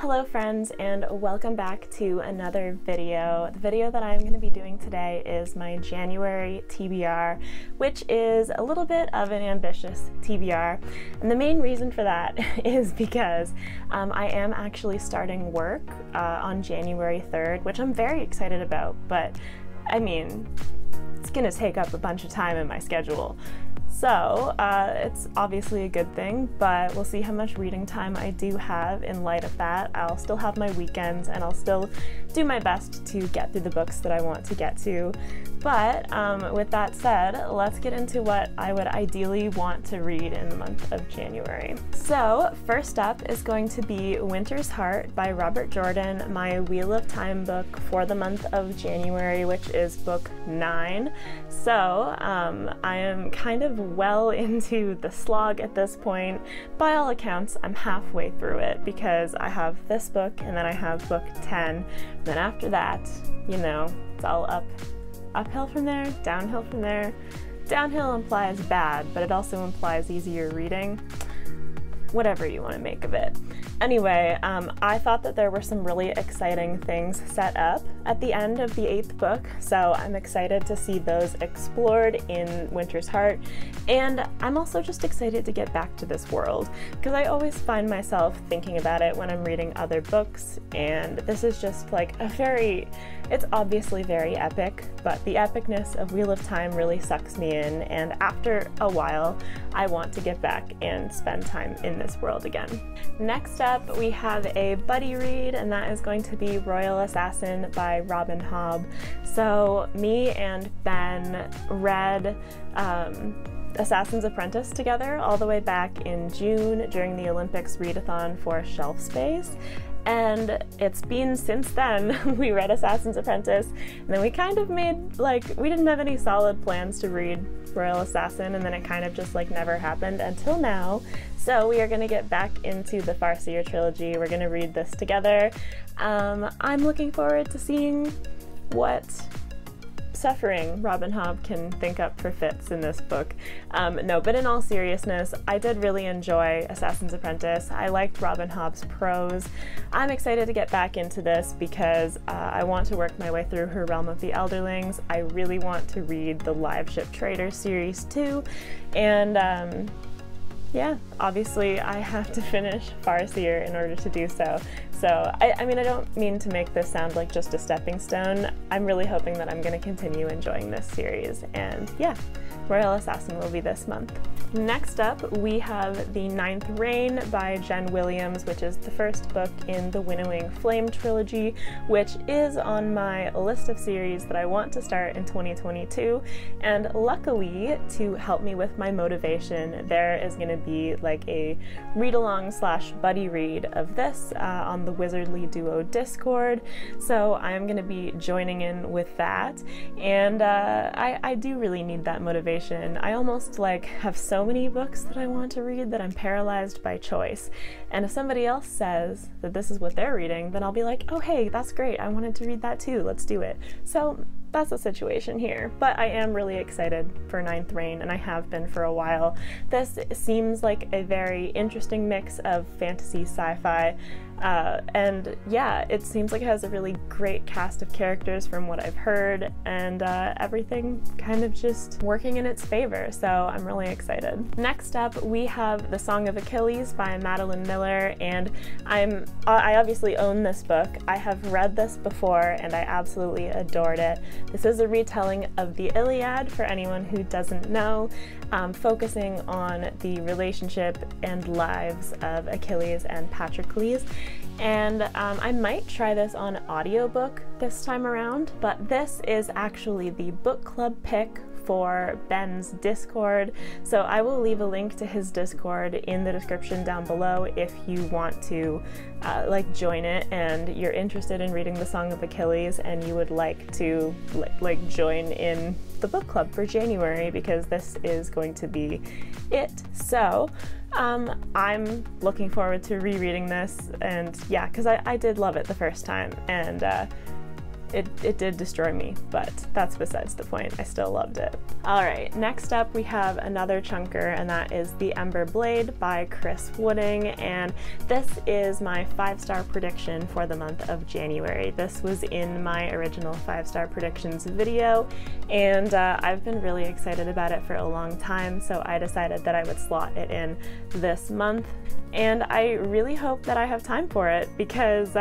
Hello friends, and welcome back to another video. The video that I'm going to be doing today is my January TBR, which is a little bit of an ambitious TBR. And the main reason for that is because I am actually starting work on January 3rd, which I'm very excited about, but I mean, it's going to take up a bunch of time in my schedule. So it's obviously a good thing, but we'll see how much reading time I do have in light of that. I'll still have my weekends and I'll still do my best to get through the books that I want to get to. But with that said, let's get into what I would ideally want to read in the month of January. So first up is going to be Winter's Heart by Robert Jordan, my Wheel of Time book for the month of January, which is book 9. So I am kind of well into the slog at this point. By all accounts, I'm halfway through it because I have this book and then I have book 10. Then after that, you know, it's all uphill from there, downhill from there. Downhill implies bad, but it also implies easier reading. Whatever you want to make of it. Anyway, I thought that there were some really exciting things set up at the end of the 8th book, so I'm excited to see those explored in Winter's Heart, and I'm also just excited to get back to this world, because I always find myself thinking about it when I'm reading other books, and this is just like it's obviously very epic, but the epicness of Wheel of Time really sucks me in, and after a while, I want to get back and spend time in this world again. Next up, we have a buddy read, and that is going to be Royal Assassin by Robin Hobb. So me and Ben read Assassin's Apprentice together all the way back in June during the Olympics readathon for Shelf Space. And it's been since then we read Assassin's Apprentice, and then we kind of made, like, we didn't have any solid plans to read Royal Assassin, and then it kind of just like never happened until now. So we are going to get back into the Farseer trilogy. We're going to read this together. I'm looking forward to seeing what suffering Robin Hobb can think up for fits in this book. No, but in all seriousness, I did really enjoy Assassin's Apprentice. I liked Robin Hobb's prose. I'm excited to get back into this because I want to work my way through her Realm of the Elderlings. I really want to read the Live Ship Trader series too, and yeah, obviously I have to finish Farseer in order to do so. So, I mean, I don't mean to make this sound like just a stepping stone. I'm really hoping that I'm going to continue enjoying this series, and yeah, Royal Assassin will be this month. Next up, we have The Ninth Reign by Jen Williams, which is the first book in the Winnowing Flame trilogy, which is on my list of series that I want to start in 2022. And luckily, to help me with my motivation, there is going to be like a read-along / buddy read of this on the Wizardly Duo Discord. So I'm going to be joining in with that, and I do really need that motivation. I almost like have so many books that I want to read that I'm paralyzed by choice, and if somebody else says that this is what they're reading, then I'll be like, oh hey, that's great, I wanted to read that too, let's do it. So that's the situation here, but I am really excited for Ninth Reign, and I have been for a while. This seems like a very interesting mix of fantasy, sci-fi, and yeah, it seems like it has a really great cast of characters from what I've heard, and everything kind of just working in its favor, so I'm really excited. Next up, we have The Song of Achilles by Madeline Miller, and I obviously own this book. I have read this before, and I absolutely adored it. This is a retelling of the Iliad, for anyone who doesn't know, focusing on the relationship and lives of Achilles and Patroclus. And I might try this on audiobook this time around, but this is actually the book club pick for Ben's Discord, so I will leave a link to his Discord in the description down below if you want to like join it and you're interested in reading The Song of Achilles and you would like to like join in the book club for January, because this is going to be it. So I'm looking forward to rereading this, and yeah, because I did love it the first time, and it did destroy me, but that's besides the point. I still loved it. All right, next up we have another chunker, and that is The Ember Blade by Chris Wooding, and this is my 5-star prediction for the month of January. This was in my original 5-star predictions video, and I've been really excited about it for a long time, so I decided that I would slot it in this month. And I really hope that I have time for it because,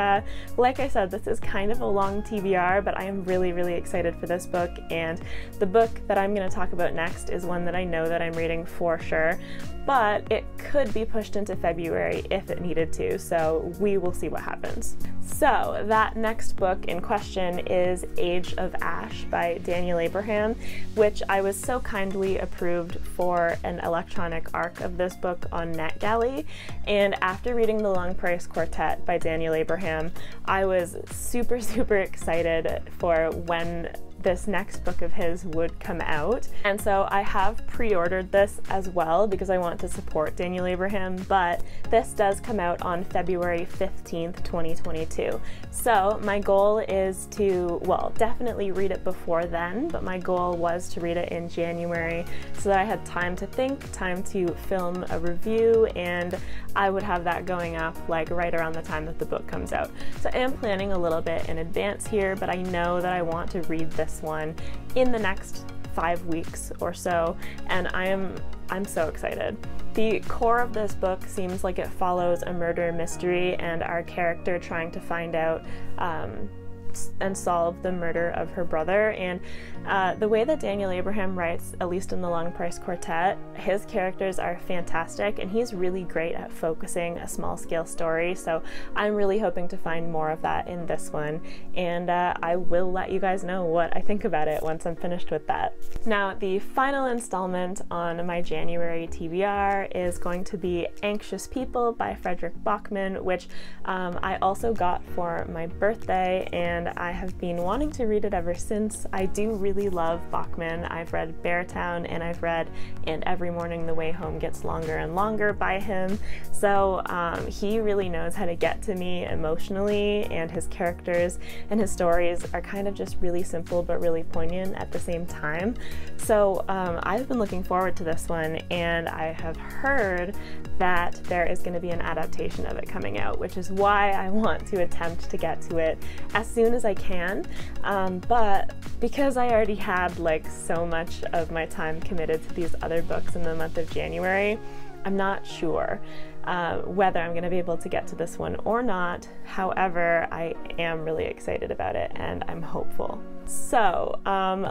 like I said, this is kind of a long TBR, but I am really, really excited for this book. And the book that I'm going to talk about next is one that I know that I'm reading for sure, but it could be pushed into February if it needed to, so we will see what happens. So that next book in question is Age of Ash by Daniel Abraham, which I was so kindly approved for an electronic arc of this book on NetGalley. And after reading The Long Price Quartet by Daniel Abraham, I was super, super excited for when this next book of his would come out. And so I have pre-ordered this as well because I want to support Daniel Abraham, but this does come out on February 15th, 2022. So my goal is to, well, definitely read it before then, but my goal was to read it in January so that I had time to think, time to film a review, and I would have that going up like right around the time that the book comes out. So I am planning a little bit in advance here, but I know that I want to read this one in the next 5 weeks or so, and I'm so excited. The core of this book seems like it follows a murder mystery and our character trying to find out and solve the murder of her brother, and the way that Daniel Abraham writes, at least in The Long Price Quartet, his characters are fantastic and he's really great at focusing a small scale story, so I'm really hoping to find more of that in this one, and I will let you guys know what I think about it once I'm finished with that. Now, the final installment on my January TBR is going to be Anxious People by Frederick Bachman, which I also got for my birthday, and I have been wanting to read it ever since. I do really love Bachman. I've read Beartown and I've read And Every Morning the Way Home Gets Longer and Longer by him. So he really knows how to get to me emotionally, and his characters and his stories are kind of just really simple but really poignant at the same time. So I've been looking forward to this one, and I have heard that there is going to be an adaptation of it coming out, which is why I want to attempt to get to it as soon as I can, but because I already had like so much of my time committed to these other books in the month of January, I'm not sure whether I'm going to be able to get to this one or not. However, I am really excited about it and I'm hopeful. So,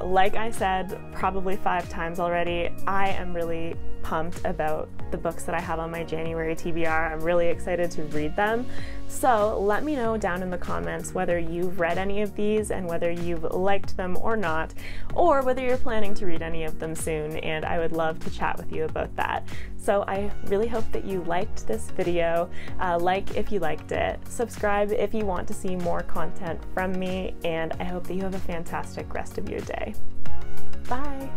like I said probably 5 times already, I am really pumped about the books that I have on my January TBR. I'm really excited to read them. So let me know down in the comments whether you've read any of these and whether you've liked them or not, or whether you're planning to read any of them soon, and I would love to chat with you about that. So I really hope that you liked this video. Like if you liked it, subscribe if you want to see more content from me, and I hope that you have a fantastic rest of your day. Bye!